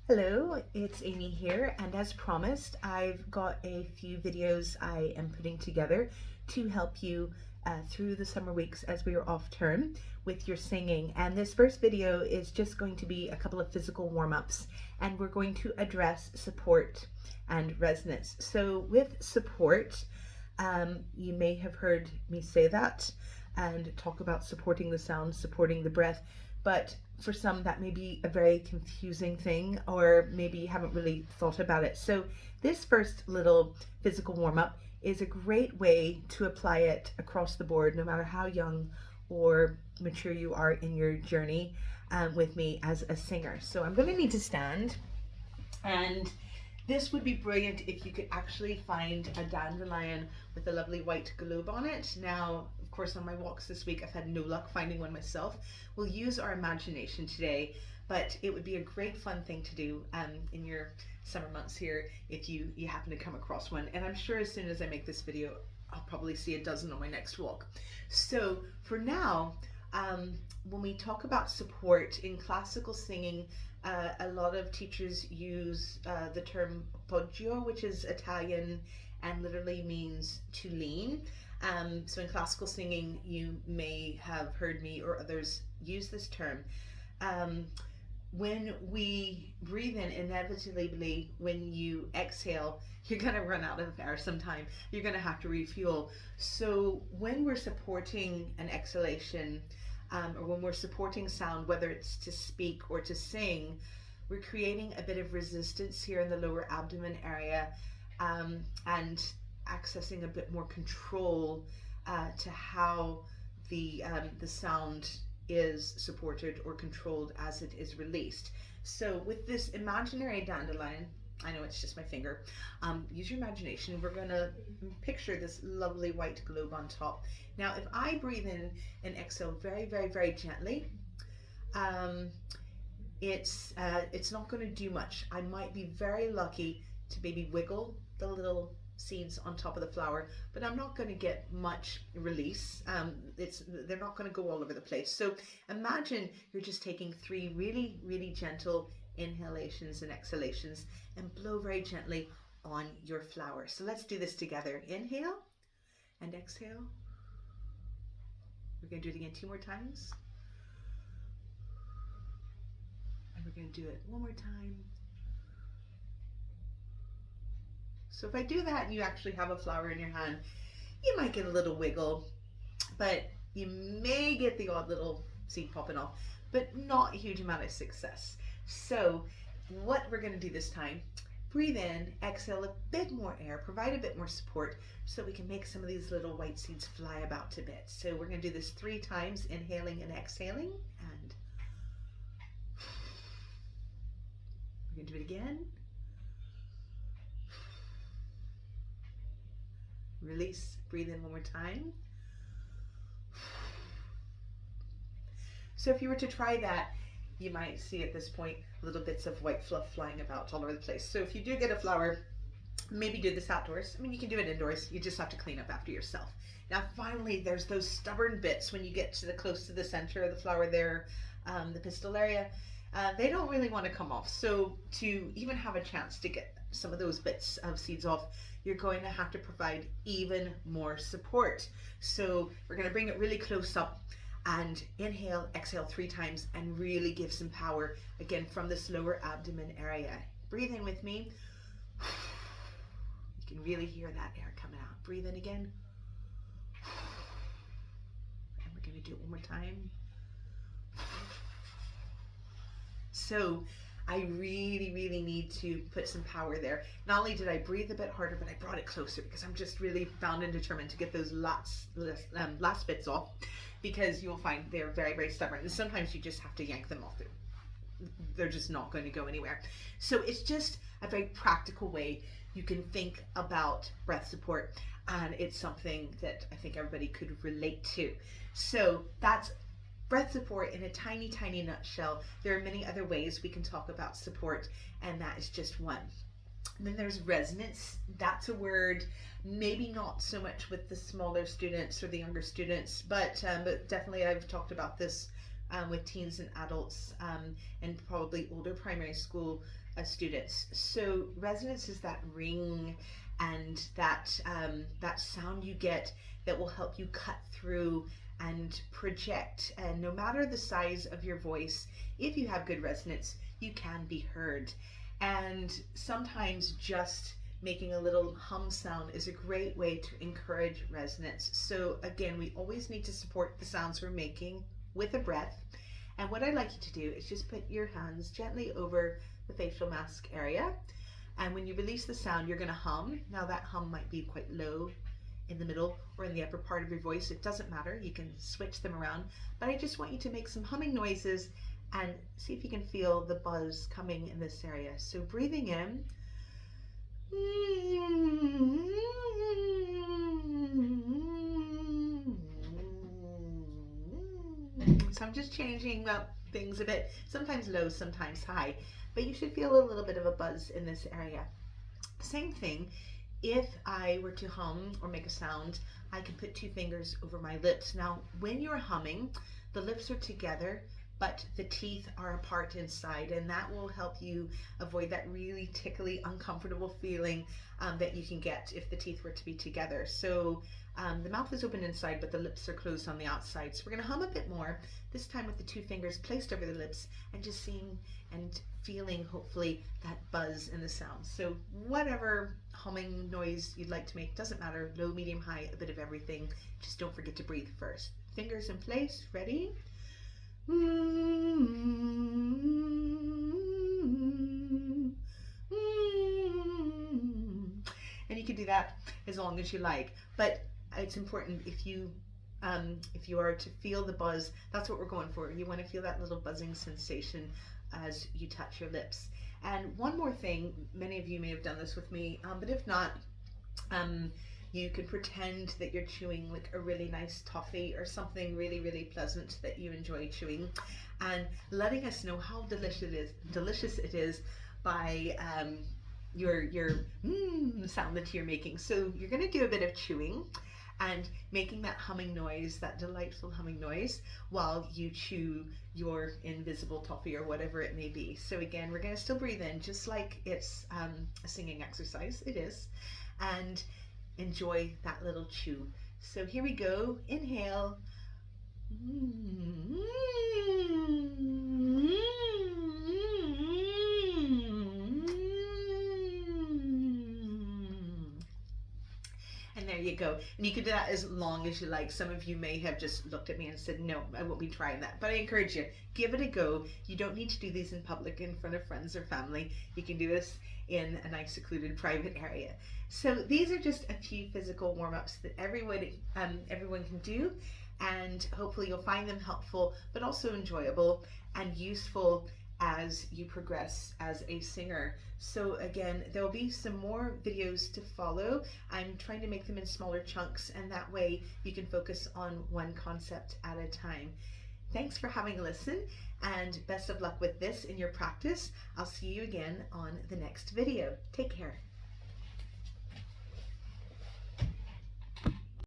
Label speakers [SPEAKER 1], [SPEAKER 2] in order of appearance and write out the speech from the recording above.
[SPEAKER 1] Hello, it's Amy here, and as promised, I've got a few videos I am putting together to help you through the summer weeks as we are off term with your singing. And this first video is just going to be a couple of physical warm-ups, and we're going to address support and resonance. So with support, you may have heard me say that and talk about supporting the sound, supporting the breath, but for some that may be a very confusing thing, or maybe you haven't really thought about it. So this first little physical warm-up is a great way to apply it across the board, no matter how young or mature you are in your journey with me as a singer. So I'm going to need to stand, and this would be brilliant if you could actually find a dandelion with a lovely white globe on it. Now, of course, on my walks this week, I've had no luck finding one myself. We'll use our imagination today, but it would be a great fun thing to do in your summer months here if you happen to come across one. And I'm sure as soon as I make this video, I'll probably see a dozen on my next walk. So for now, when we talk about support in classical singing, a lot of teachers use the term poggio, which is Italian and literally means to lean. So in classical singing, you may have heard me or others use this term. When we breathe in, inevitably, when you exhale, you're going to run out of air sometime. You're going to have to refuel. So when we're supporting an exhalation, or when we're supporting sound, whether it's to speak or to sing, we're creating a bit of resistance here in the lower abdomen area, and accessing a bit more control to how the sound is supported or controlled as it is released. So with this imaginary dandelion, I know it's just my finger, use your imagination. We're going to picture this lovely white globe on top. Now, if I breathe in and exhale very, very, very gently, it's not going to do much. I might be very lucky to maybe wiggle the little seeds on top of the flower, but I'm not going to get much release. They're not going to go all over the place. So imagine you're just taking 3 really, really gentle inhalations and exhalations and blow very gently on your flower. So let's do this together. Inhale and exhale. We're going to do it again 2 more times. And we're going to do it 1 more time. So if I do that and you actually have a flower in your hand, you might get a little wiggle, but you may get the odd little seed popping off, but not a huge amount of success. So what we're going to do this time, breathe in, exhale a bit more air, provide a bit more support so we can make some of these little white seeds fly about a bit. So we're going to do this 3 times, inhaling and exhaling, and we're going to do it again. Release, breathe in 1 more time. So if you were to try that, you might see at this point little bits of white fluff flying about all over the place. So if you do get a flower, maybe do this outdoors. I mean, you can do it indoors. You just have to clean up after yourself. Now, finally, there's those stubborn bits when you get to the close to the center of the flower there, the pistil area. They don't really want to come off. So to even have a chance to get some of those bits of seeds off, you're going to have to provide even more support. So we're going to bring it really close up and inhale, exhale 3 times and really give some power again from this lower abdomen area. Breathe in with me. You can really hear that air coming out. Breathe in again. And we're going to do it 1 more time. So I really, really need to put some power there. Not only did I breathe a bit harder, but I brought it closer because I'm just really bound and determined to get those last bits off, because you'll find they're very, very stubborn. And sometimes you just have to yank them off. They're just not going to go anywhere. So it's just a very practical way you can think about breath support. And it's something that I think everybody could relate to. So that's breath support in a tiny, tiny nutshell. There are many other ways we can talk about support, and that is just one. And then there's resonance. That's a word, maybe not so much with the smaller students or the younger students, but definitely I've talked about this with teens and adults, and probably older primary school students. So resonance is that ring and that sound you get that will help you cut through and project. And no matter the size of your voice, if you have good resonance, you can be heard. And sometimes just making a little hum sound is a great way to encourage resonance. So again, we always need to support the sounds we're making with a breath. And what I'd like you to do is just put your hands gently over the facial mask area. And when you release the sound, you're going to hum. Now that hum might be quite low in the middle or in the upper part of your voice. It doesn't matter. You can switch them around. But I just want you to make some humming noises and see if you can feel the buzz coming in this area. So breathing in. So I'm just changing up things a bit, sometimes low, sometimes high, but you should feel a little bit of a buzz in this area. Same thing, if I were to hum or make a sound, I can put 2 fingers over my lips. Now, when you're humming, the lips are together, but the teeth are apart inside, and that will help you avoid that really tickly, uncomfortable feeling that you can get if the teeth were to be together. So the mouth is open inside, but the lips are closed on the outside. So we're going to hum a bit more, this time with the 2 fingers placed over the lips, and just seeing and feeling, hopefully, that buzz in the sound. So whatever humming noise you'd like to make, doesn't matter, low, medium, high, a bit of everything. Just don't forget to breathe first. Fingers in place, ready? And you can do that as long as you like, but it's important if you are to feel the buzz, that's what we're going for. You want to feel that little buzzing sensation as you touch your lips. And one more thing, many of you may have done this with me, but if not, you can pretend that you're chewing like a really nice toffee or something really, really pleasant that you enjoy chewing, and letting us know how delicious it is by your sound that you're making. So you're going to do a bit of chewing and making that humming noise, that delightful humming noise, while you chew your invisible toffee or whatever it may be. So again, we're going to still breathe in just like it's a singing exercise. It is. And enjoy that little chew. So here we go. Inhale. And there you go. And you can do that as long as you like. Some of you may have just looked at me and said, no, I won't be trying that. But I encourage you, give it a go. You don't need to do these in public in front of friends or family. You can do this in a nice secluded private area. So these are just a few physical warm-ups that everyone can do, and hopefully you'll find them helpful, but also enjoyable and useful as you progress as a singer. So again, there'll be some more videos to follow. I'm trying to make them in smaller chunks, and that way you can focus on one concept at a time. Thanks for having a listen, and best of luck with this in your practice. I'll see you again on the next video. Take care.